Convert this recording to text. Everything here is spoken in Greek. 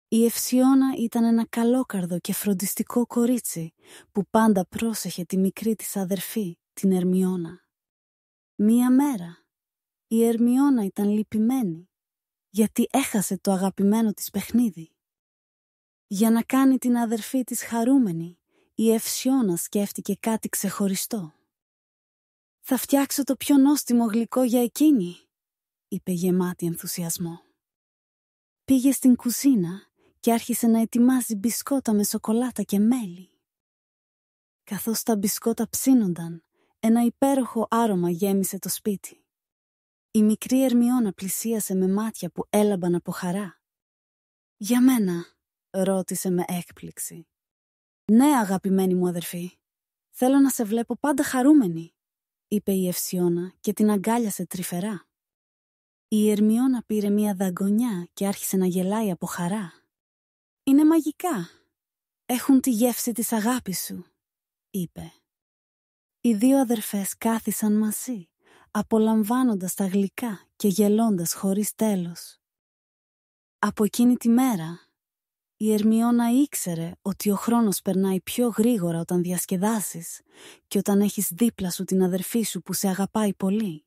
Η Ευσιώνα ήταν ένα καλόκαρδο και φροντιστικό κορίτσι που πάντα πρόσεχε τη μικρή της αδερφή, την Ερμιώνα. Μία μέρα, η Ερμιώνα ήταν λυπημένη, γιατί έχασε το αγαπημένο της παιχνίδι. Για να κάνει την αδερφή της χαρούμενη, η Ευσιώνα σκέφτηκε κάτι ξεχωριστό. «Θα φτιάξω το πιο νόστιμο γλυκό για εκείνη», είπε γεμάτη ενθουσιασμό. Πήγε στην κουζίνα και άρχισε να ετοιμάζει μπισκότα με σοκολάτα και μέλι. Καθώς τα μπισκότα ψήνονταν, ένα υπέροχο άρωμα γέμισε το σπίτι. Η μικρή Ερμιώνα πλησίασε με μάτια που έλαμπαν από χαρά. «Για μένα», ρώτησε με έκπληξη. «Ναι, αγαπημένη μου αδερφή. Θέλω να σε βλέπω πάντα χαρούμενη», είπε η Ευσιώνα και την αγκάλιασε τρυφερά. Η Ερμιώνα πήρε μια δαγκονιά και άρχισε να γελάει από χαρά. «Είναι μαγικά. Έχουν τη γεύση της αγάπης σου», είπε. Οι δύο αδερφές κάθισαν μαζί, απολαμβάνοντας τα γλυκά και γελώντας χωρίς τέλος. Από εκείνη τη μέρα, η Ερμιώνα ήξερε ότι ο χρόνος περνάει πιο γρήγορα όταν διασκεδάσεις και όταν έχεις δίπλα σου την αδερφή σου που σε αγαπάει πολύ.